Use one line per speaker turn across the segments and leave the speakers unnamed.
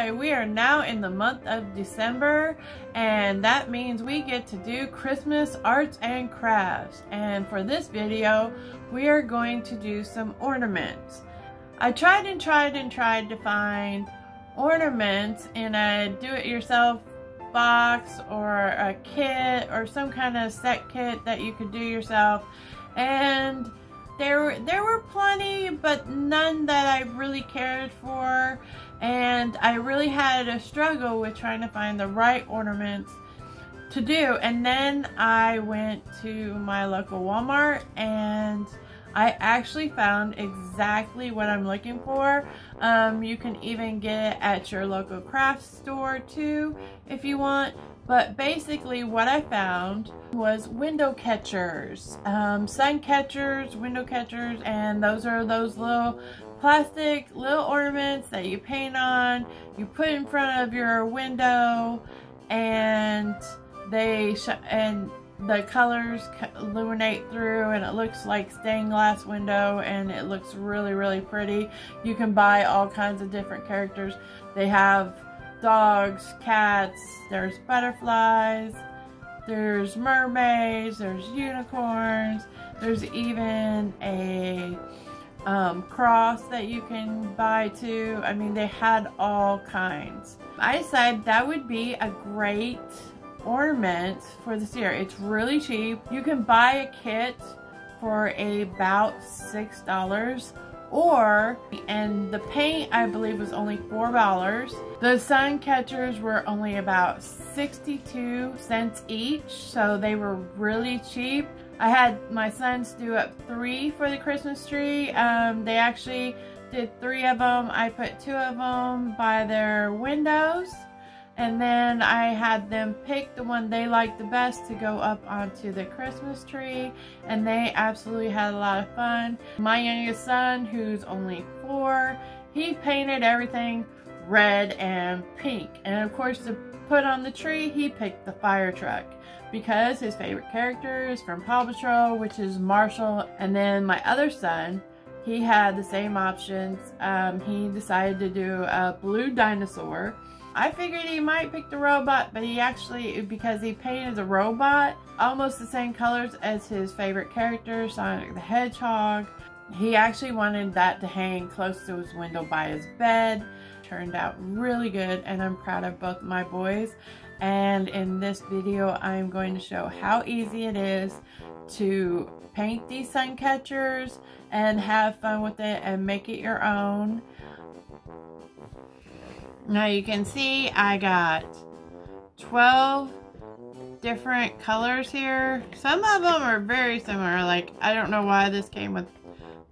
Hi, we are now in the month of December, and that means we get to do Christmas arts and crafts. And for this video, we are going to do some ornaments. I tried to find ornaments in a do-it-yourself box or a kit or some kind of set kit that you could do yourself, and there were plenty, but none that I really cared for, and I really had a struggle with trying to find the right ornaments to do. And then I went to my local Walmart and I actually found exactly what I'm looking for. You can even get it at your local craft store too if you want. But basically what I found was window catchers, sun catchers, window catchers, and those are those little plastic little ornaments that you paint on, you put in front of your window, and the colors illuminate through, and it looks like stained glass window, and it looks really pretty. You can buy all kinds of different characters. They have dogs, cats, there's butterflies, there's mermaids, there's unicorns, there's even a cross that you can buy too. I mean, they had all kinds. I decided that would be a great ornament for this year. It's really cheap. You can buy a kit for about $6, and the paint I believe was only $4. The sun catchers were only about 62 cents each, so they were really cheap. I had my sons do up 3 for the Christmas tree. They actually did 3 of them. I put 2 of them by their windows, and then I had them pick the one they liked the best to go up onto the Christmas tree, and they absolutely had a lot of fun. My youngest son, who's only 4, he painted everything red and pink, and of course to put on the tree he picked the fire truck because his favorite character is from Paw Patrol, which is Marshall. And then my other son, he had the same options. He decided to do a blue dinosaur. I figured he might pick the robot, but he actually, because he painted the robot almost the same colors as his favorite character, Sonic the Hedgehog. He actually wanted that to hang close to his window by his bed. Turned out really good, and I'm proud of both my boys. And in this video, I'm going to show how easy it is to paint these sun catchers and have fun with it and make it your own. Now you can see I got 12 different colors here. Some of them are very similar. Like, I don't know why this came with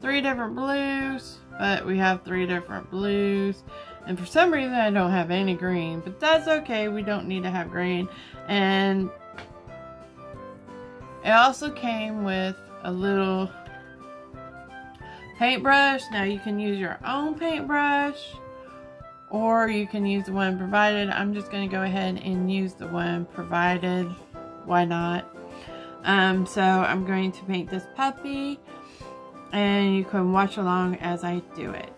3 different blues, but we have 3 different blues. And for some reason I don't have any green, but that's okay. We don't need to have green. And it also came with a little paintbrush. Now you can use your own paintbrush, or you can use the one provided. I'm just going to go ahead and use the one provided. Why not? So I'm going to paint this puppy, and you can watch along as I do it.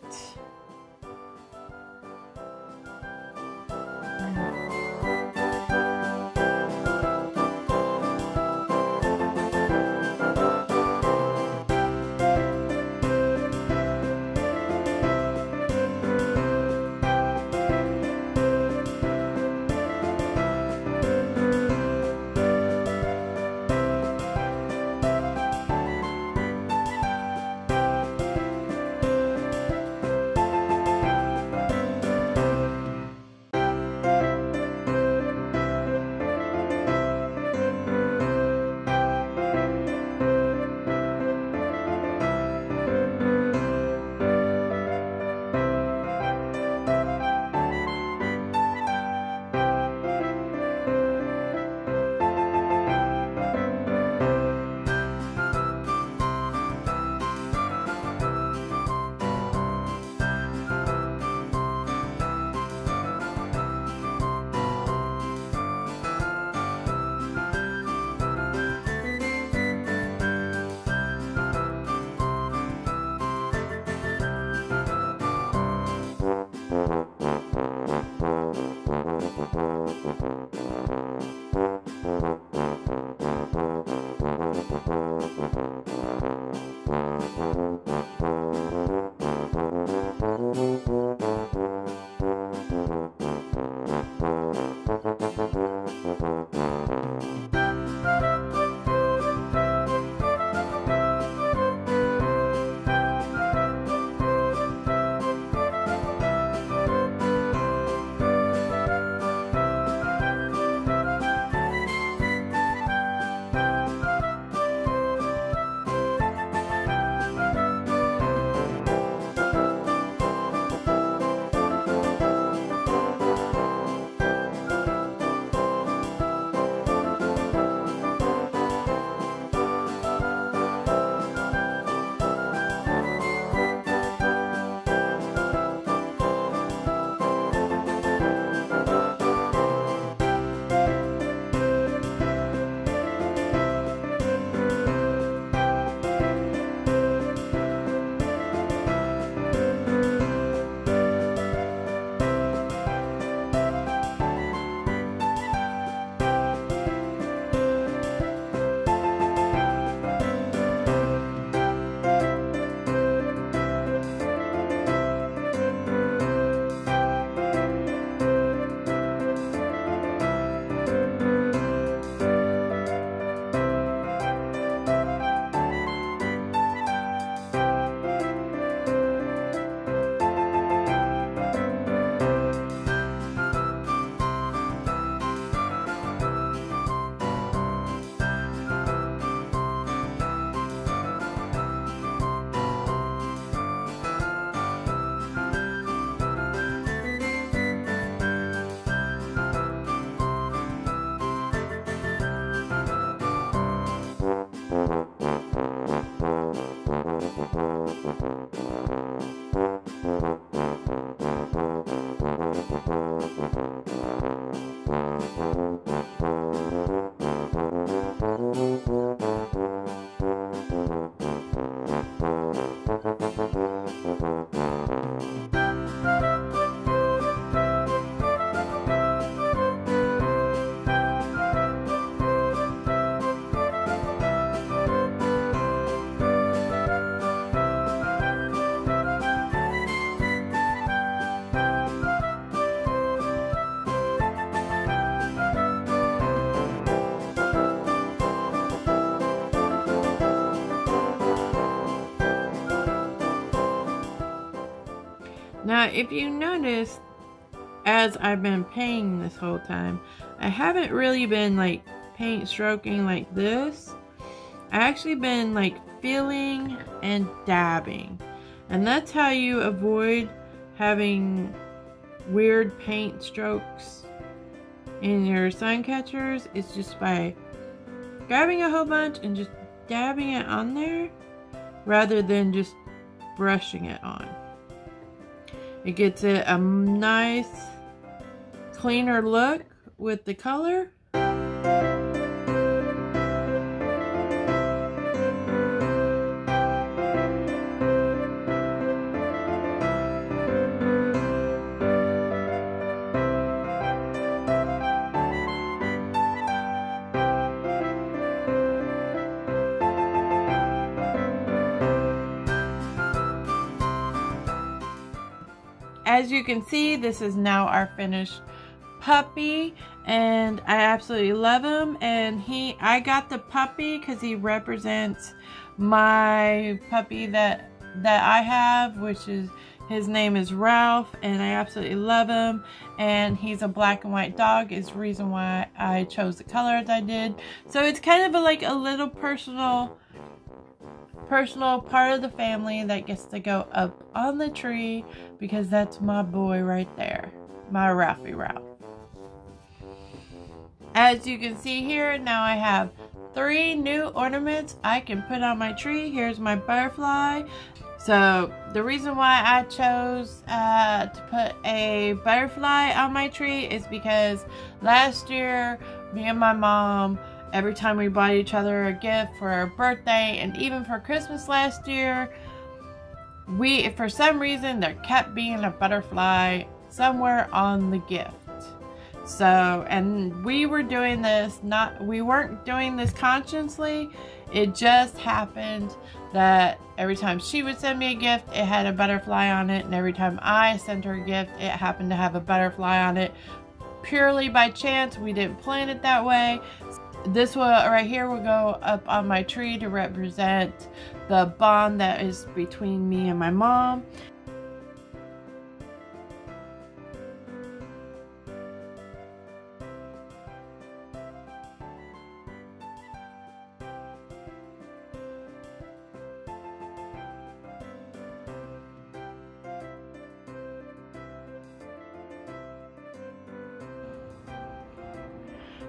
Now, if you notice, as I've been painting this whole time, I haven't really been like paint stroking like this. I actually been like feeling and dabbing, and that's how you avoid having weird paint strokes in your sun catchers. It's just by grabbing a whole bunch and just dabbing it on there rather than just brushing it on. It gives it a nice cleaner look with the color. As you can see, this is now our finished puppy, and I absolutely love him. And I got the puppy because he represents my puppy that I have, which is, his name is Ralph, and I absolutely love him. And he's a black and white dog, is the reason why I chose the color as I did. So it's kind of like a little personal part of the family that gets to go up on the tree, because that's my boy right there, my Ralphie Ralph. As you can see here, now I have 3 new ornaments I can put on my tree. Here's my butterfly. So the reason why I chose to put a butterfly on my tree is because last year, me and my mom, every time we bought each other a gift for our birthday and even for Christmas last year, for some reason, there kept being a butterfly somewhere on the gift. So, and we were doing this, we weren't doing this consciously. It just happened that every time she would send me a gift, it had a butterfly on it. And every time I sent her a gift, it happened to have a butterfly on it. Purely by chance, we didn't plan it that way. This one right here will go up on my tree to represent the bond that is between me and my mom.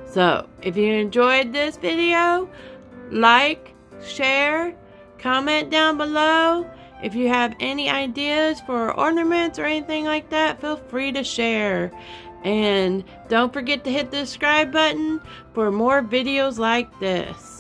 So, if you enjoyed this video, like, share, comment down below. If you have any ideas for ornaments or anything like that, feel free to share. And don't forget to hit the subscribe button for more videos like this.